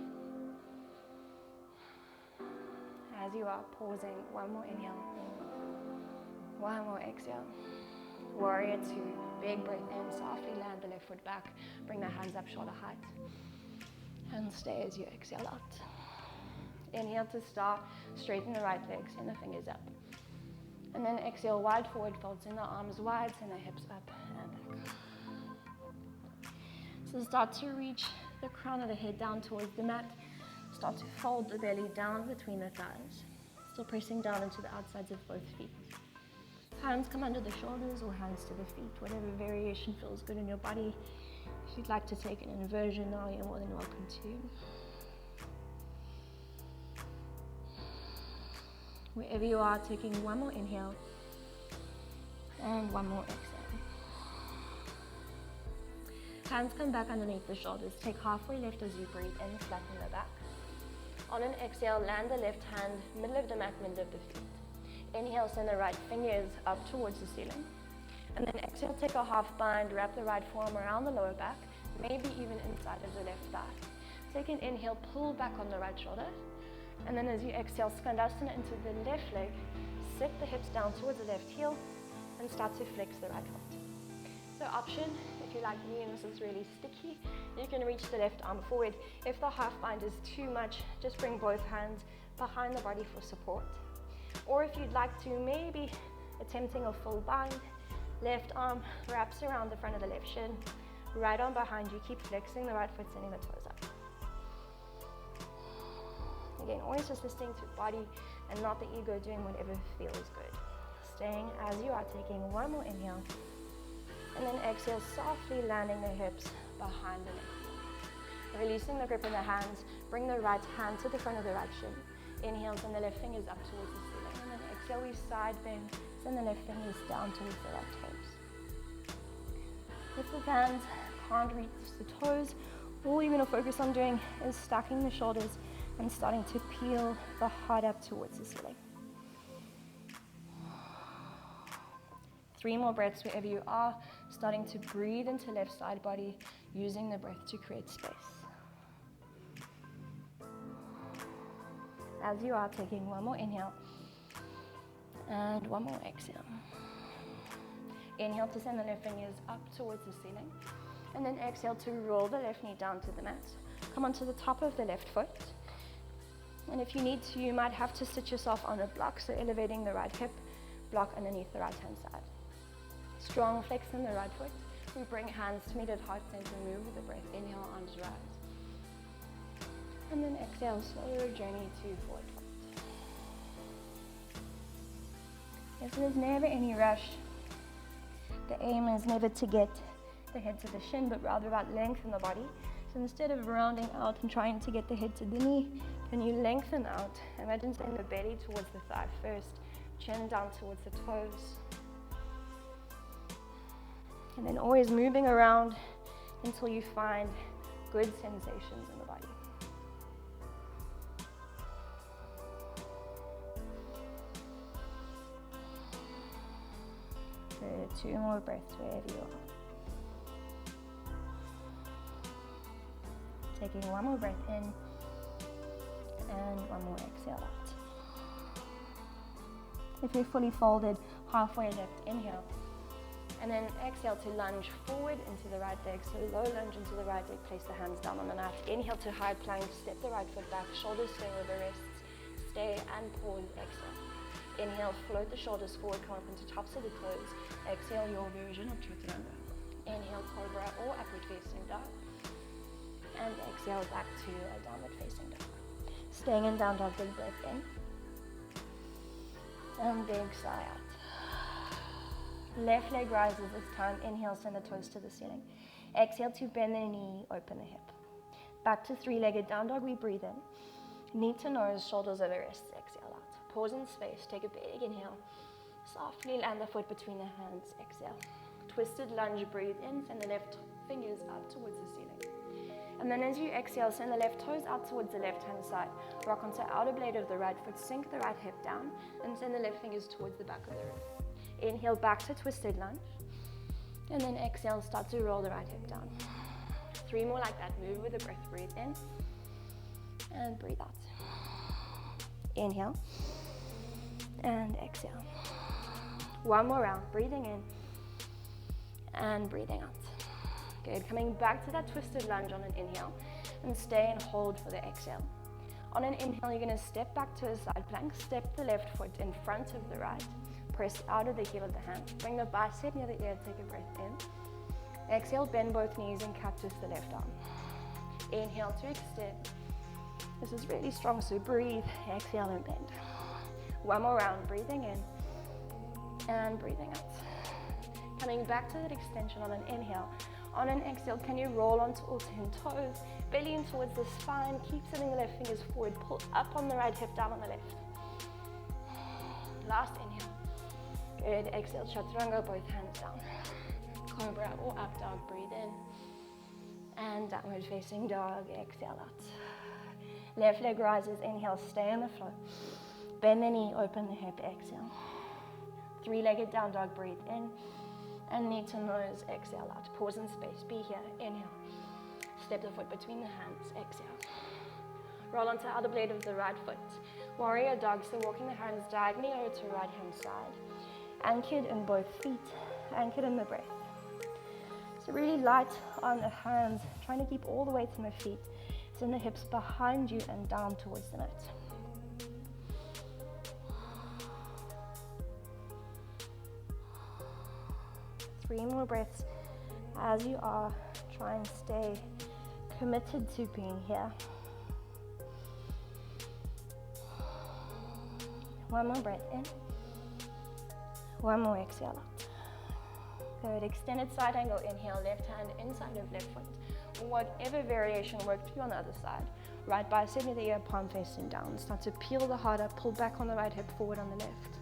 B: As you are pausing, 1 more inhale, 1 more exhale. Warrior two, big breath in, softly land the left foot back, bring the hands up shoulder height, and stay as you exhale out. Inhale to start, straighten the right leg, send the fingers up. And then exhale, wide forward fold, send the arms wide, send the hips up and back. So start to reach the crown of the head down towards the mat. Start to fold the belly down between the thighs. Still pressing down into the outsides of both feet. Hands come under the shoulders or hands to the feet, whatever variation feels good in your body. If you'd like to take an inversion now, you're more than welcome to. Wherever you are, taking 1 more inhale and 1 more exhale. Hands come back underneath the shoulders. Take halfway left as you breathe in, flatten the back. On an exhale, land the left hand, middle of the mat, middle of the feet. Inhale, send the right fingers up towards the ceiling. And then exhale, take a half bind, wrap the right forearm around the lower back, maybe even inside of the left thigh. Take an inhale, pull back on the right shoulder. And then as you exhale, Skandasana into the left leg, sit the hips down towards the left heel, and start to flex the right foot. So option, if you're like me and this is really sticky, you can reach the left arm forward. If the half bind is too much, just bring both hands behind the body for support. Or if you'd like to, maybe attempting a full bind, left arm wraps around the front of the left shin, right arm behind you, keep flexing the right foot, sending the toes up. Again, always just listening to body and not the ego doing whatever feels good. Staying as you are, taking 1 more inhale. And then exhale, softly landing the hips behind the neck. Releasing the grip in the hands, bring the right hand to the front of the right shin. Inhale, send the left fingers up towards the ceiling. And then exhale, we side bend, send the left fingers down towards the right toes. If the hands can't reach the toes, all you're going to focus on doing is stacking the shoulders and starting to peel the heart up towards the ceiling. 3 more breaths wherever you are, starting to breathe into left side body, using the breath to create space. as you are, taking one more inhale and one more exhale. Inhale to send the left fingers up towards the ceiling, and then exhale to roll the left knee down to the mat. Come onto the top of the left foot, and if you need to, you might have to sit yourself on a block, so elevating the right hip, block underneath the right hand side. Strong flex in the right foot. We bring hands to meet at heart center, move with the breath. Inhale, arms rise. And then exhale, slow journey to forward fold. Yes, there's never any rush. The aim is never to get the head to the shin, but rather about lengthen the body. So instead of rounding out and trying to get the head to the knee, can you lengthen out? Imagine sending the belly towards the thigh first, chin down towards the toes. And then always moving around until you find good sensations in the body. Good, 2 more breaths wherever you are. Taking one more breath in and one more exhale out. If you're fully folded, halfway lift, inhale. And then exhale to lunge forward into the right leg. So low lunge into the right leg, place the hands down on the mat. Inhale to high plank, step the right foot back, shoulders stay over the wrists. Stay and pause, exhale. Inhale, float the shoulders forward, come up into tops of the toes. Exhale, your version of Chaturanga. Inhale, cobra or upward facing dog. And exhale back to a downward facing dog. Staying in down dog, big breath in. And big sigh out. Left leg rises this time. Inhale, send the toes to the ceiling. Exhale to bend the knee, open the hip. Back to 3-legged down dog, we breathe in. Knee to nose, shoulders over wrists, exhale out. Pause in space, take a big inhale. Softly land the foot between the hands, exhale. Twisted lunge, breathe in, send the left fingers up towards the ceiling. And then as you exhale, send the left toes out towards the left-hand side. Rock onto the outer blade of the right foot, sink the right hip down, and send the left fingers towards the back of the room. Inhale, back to twisted lunge. And then exhale, start to roll the right hip down. 3 more like that, move with the breath, breathe in. And breathe out. Inhale. And exhale. 1 more round, breathing in. And breathing out. Good, coming back to that twisted lunge on an inhale. And stay and hold for the exhale. On an inhale, you're gonna step back to a side plank, step the left foot in front of the right. Press out of the heel of the hand. Bring the bicep near the ear, take a breath in. Exhale, bend both knees and cactus the left arm. Inhale to extend. This is really strong, so breathe, exhale and bend. 1 more round, breathing in and breathing out. Coming back to that extension on an inhale. On an exhale, can you roll onto all 10 toes, belly in towards the spine, keep sending the left fingers forward, pull up on the right hip, down on the left. Last inhale. Good, exhale, chaturanga, both hands down. Cobra or up dog, breathe in. And downward facing dog, exhale out. Left leg rises, inhale, stay on the floor. Bend the knee, open the hip, exhale. 3-legged down dog, breathe in. And knee to nose, exhale out. Pause in space, be here, inhale. Step the foot between the hands, exhale. Roll onto the outer blade of the right foot. Warrior dog, so walking the hands diagonally over to right hand side. Anchored in both feet, anchored in the breath. So really light on the hands, trying to keep all the weight in the feet. Send the hips behind you and down towards the mat. Three more breaths as you are. Try and stay committed to being here. 1 more breath in. 1 more exhale out. Good, extended side angle, inhale, left hand inside of left foot. Whatever variation worked for you on the other side. Right bicep near the ear, palm facing down. Start to peel the heart up, pull back on the right hip, forward on the left.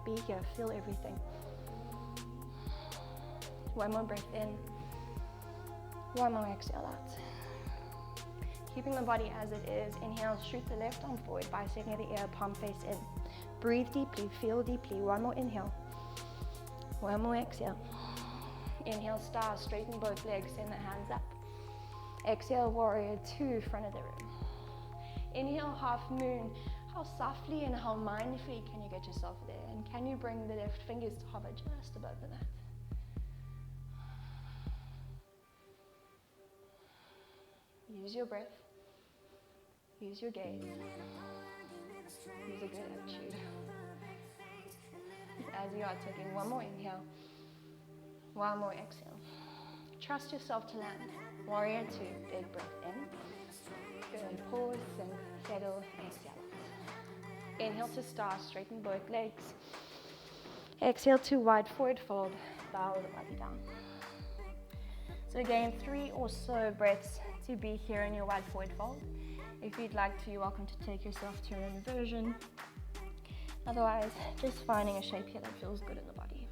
B: Be here, feel everything. 1 more breath in. 1 more exhale out. Keeping the body as it is. Inhale, shoot the left arm forward, bicep near the ear, palm face in. Breathe deeply, feel deeply. 1 more inhale. 1 more exhale. Inhale, star, straighten both legs, send the hands up. Exhale, warrior two, front of the room. Inhale, half moon. How softly and how mindfully can you get yourself there? And can you bring the left fingers to hover just above the mat? Use your breath. Use your gaze. Use a good attitude. As you are taking one more inhale, one more exhale. Trust yourself to land. Warrior two, big breath in. Good, pause, sink, settle, exhale. Inhale to star, straighten both legs. Exhale to wide forward fold, bow the body down. So again, 3 or so breaths to be here in your wide forward fold. If you'd like to, you're welcome to take yourself to an inversion. Otherwise, just finding a shape here that feels good in the body.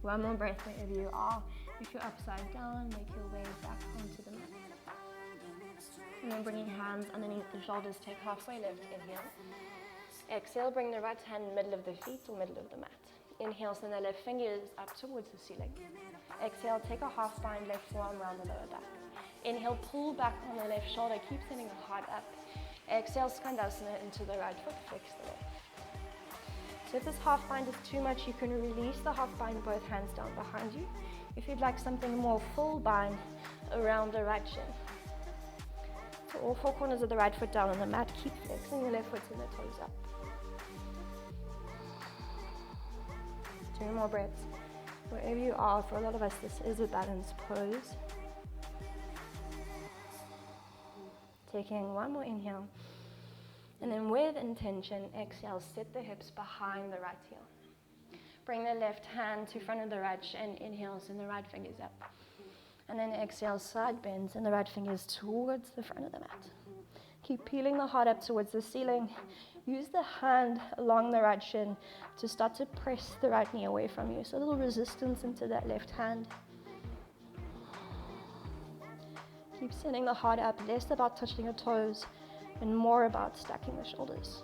B: One more breath wherever you are. If you're upside down, make your way back onto the mat. And then bringing hands underneath the shoulders, take halfway lift, inhale. Exhale, bring the right hand middle of the feet or middle of the mat. Inhale, send the left fingers up towards the ceiling. Exhale, take a half bind, left forearm around the lower back. Inhale, pull back on the left shoulder, keep sending the heart up. Exhale, Skandasana into the right foot, flex the left. So if this half bind is too much, you can release the half bind, both hands down behind you. If you'd like something more full bind around the right shin. So all 4 corners of the right foot down on the mat, keep flexing the left foot and the toes up. 2 more breaths. Wherever you are, for a lot of us, this is a balanced pose. Taking one more inhale. And then with intention, exhale, sit the hips behind the right heel. Bring the left hand to front of the right shin, inhale, send the right fingers up. And then exhale, side bends, and the right fingers towards the front of the mat. Keep peeling the heart up towards the ceiling. Use the hand along the right shin to start to press the right knee away from you. So a little resistance into that left hand. Keep sending the heart up, less about touching your toes and more about stacking the shoulders.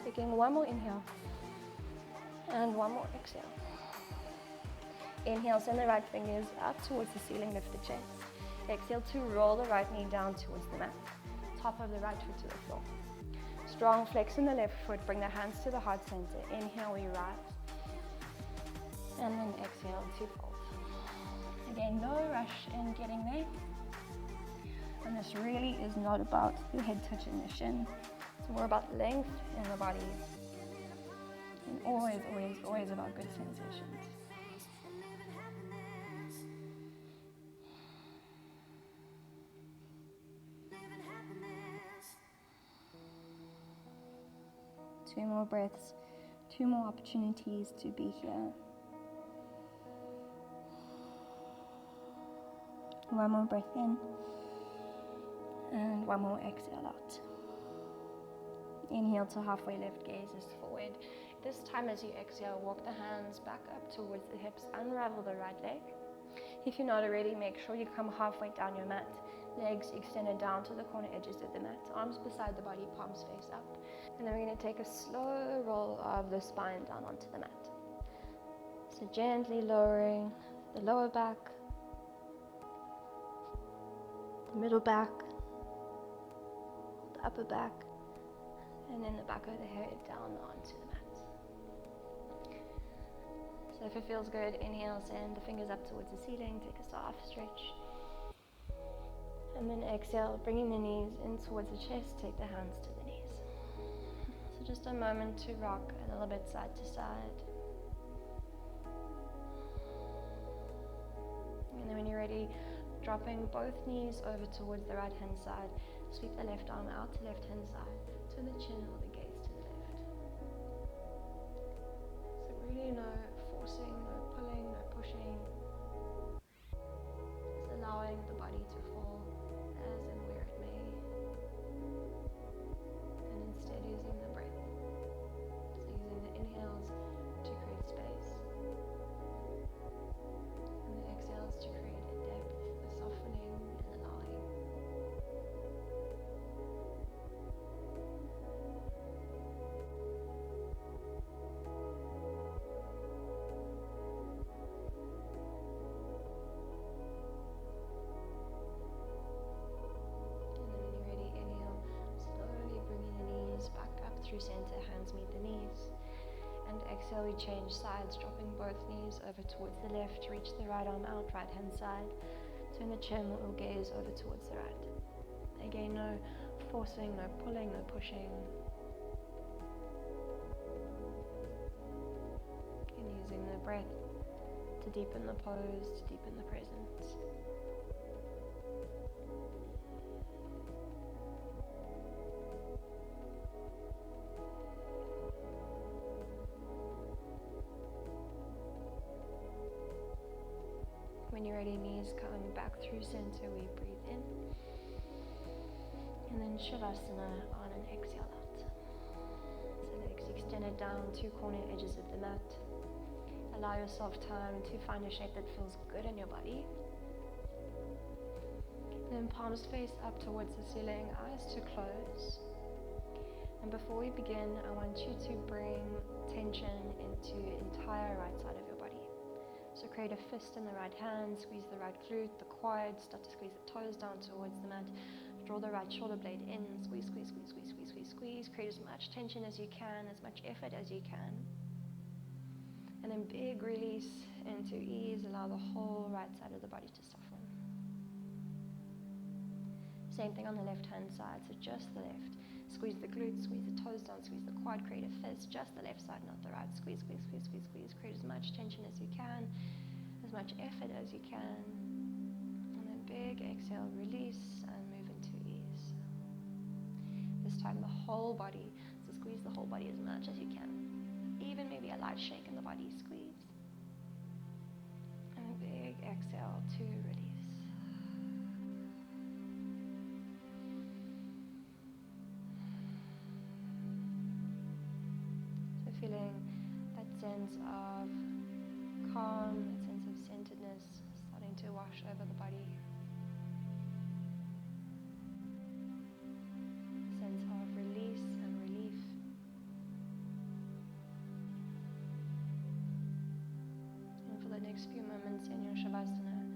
B: Taking one more inhale and one more exhale. Inhale, send the right fingers up towards the ceiling, lift the chest. Exhale to roll the right knee down towards the mat. Top of the right foot to the floor. Strong flex in the left foot, bring the hands to the heart center. Inhale, we rise. And then exhale to fold. Again, no rush in getting there. And this really is not about your head touching the shin. It's more about length in the body. And always, always, always about good sensations. Two more breaths, 2 more opportunities to be here. One more breath in, and one more exhale out. Inhale to halfway lift, gazes forward. This time as you exhale, walk the hands back up towards the hips, unravel the right leg. If you're not already, make sure you come halfway down your mat. Legs extended down to the corner edges of the mat. Arms beside the body, palms face up. And then we're going to take a slow roll of the spine down onto the mat. So gently lowering the lower back, the middle back, the upper back, and then the back of the head down onto the mat. So if it feels good, inhale, send the fingers up towards the ceiling, take a soft stretch. And then exhale, bringing the knees in towards the chest, take the hands to the knees. So just a moment to rock a little bit side to side. And then when you're ready, dropping both knees over towards the right hand side, sweep the left arm out to left hand side, turn the chin or the gaze to the left. So really no forcing, no pulling, no pushing. Just allowing the body to fall as and where it may. And instead using the breath. So using the inhales to create space. And the exhales to create a depth, a softening and allowing. through center, hands meet the knees. And exhale, we change sides, dropping both knees over towards the left, reach the right arm out, right hand side. Turn the chin or gaze over towards the right. Again, no forcing, no pulling, no pushing. And using the breath to deepen the pose, to deepen the presence. When you're ready, knees come back through center, we breathe in. And then Shavasana on an exhale out. So legs extended down, two corner edges of the mat. Allow yourself time to find a shape that feels good in your body. And then palms face up towards the ceiling, eyes to close. And before we begin, I want you to bring tension into the entire right side of your body. So create a fist in the right hand, squeeze the right glute, the quad, start to squeeze the toes down towards the mat. Draw the right shoulder blade in, squeeze, squeeze, squeeze, squeeze, squeeze, squeeze, squeeze. Create as much tension as you can, as much effort as you can. And then big release into ease, allow the whole right side of the body to soften. Same thing on the left hand side, so just the left. Squeeze the glutes, squeeze the toes down, squeeze the quad, create a fist, just the left side, not the right. Squeeze, squeeze, squeeze, squeeze, squeeze. Create as much tension as you can, as much effort as you can. And then big exhale, release, and move into ease. This time the whole body, so squeeze the whole body as much as you can. Even maybe a light shake in the body, squeeze. And a big exhale to release. So feeling that sense of calm, that sense of centeredness starting to wash over the body. Sense of release and relief. And for the next few moments in your Shavasana,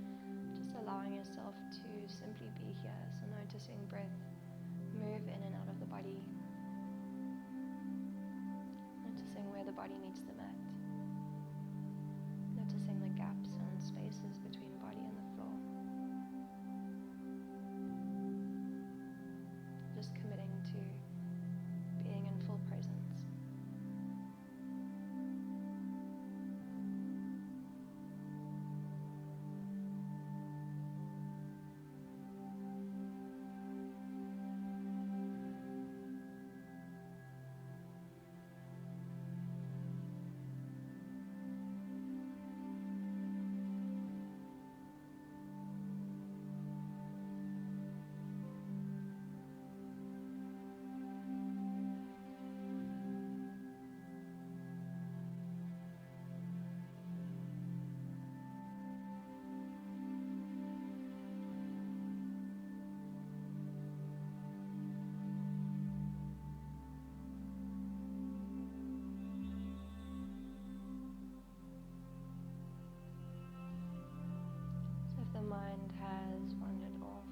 B: just allowing yourself to simply be here. So noticing breath move in and out of the body. Noticing where the body meets the mat. Noticing the gaps and spaces between body and the floor. Just committing to being in full presence. Mind has wandered off,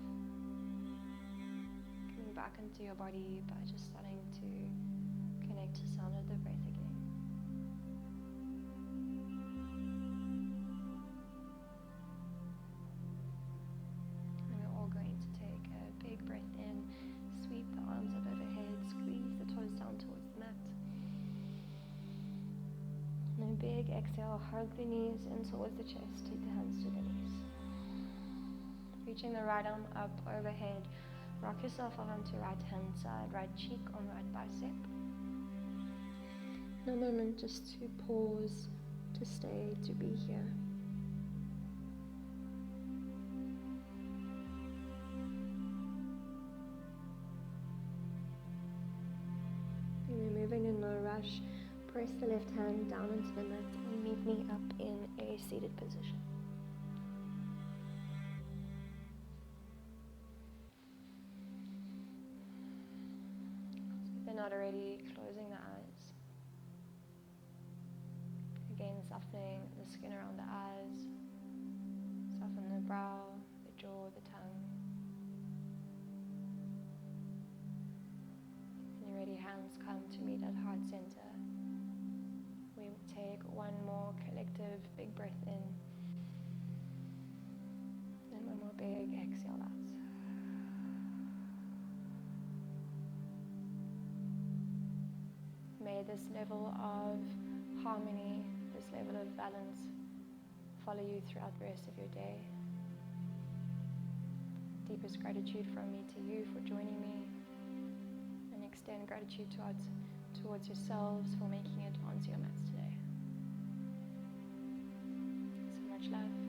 B: coming back into your body by just starting to connect to sound of the breath again. And we're all going to take a big breath in, sweep the arms up overhead, squeeze the toes down towards the mat. And then big exhale, hug the knees in towards the chest, take the hands to the knees. Reaching the right arm up overhead, rock yourself onto right hand side, right cheek on right bicep. In a moment just to pause, to stay, to be here. And then moving in no rush, press the left hand down into the mat and meet me up in a seated position. Not already, closing the eyes. Again, softening the skin around the eyes, soften the brow, the jaw, the tongue. When you're ready, hands
A: arms come to meet at heart center. We take one more collective big breath in, and one more big exhale out. May this level of harmony, this level of balance follow you throughout the rest of your day. Deepest gratitude from me to you for joining me, and extend gratitude towards yourselves for making it onto your mats today. So much love.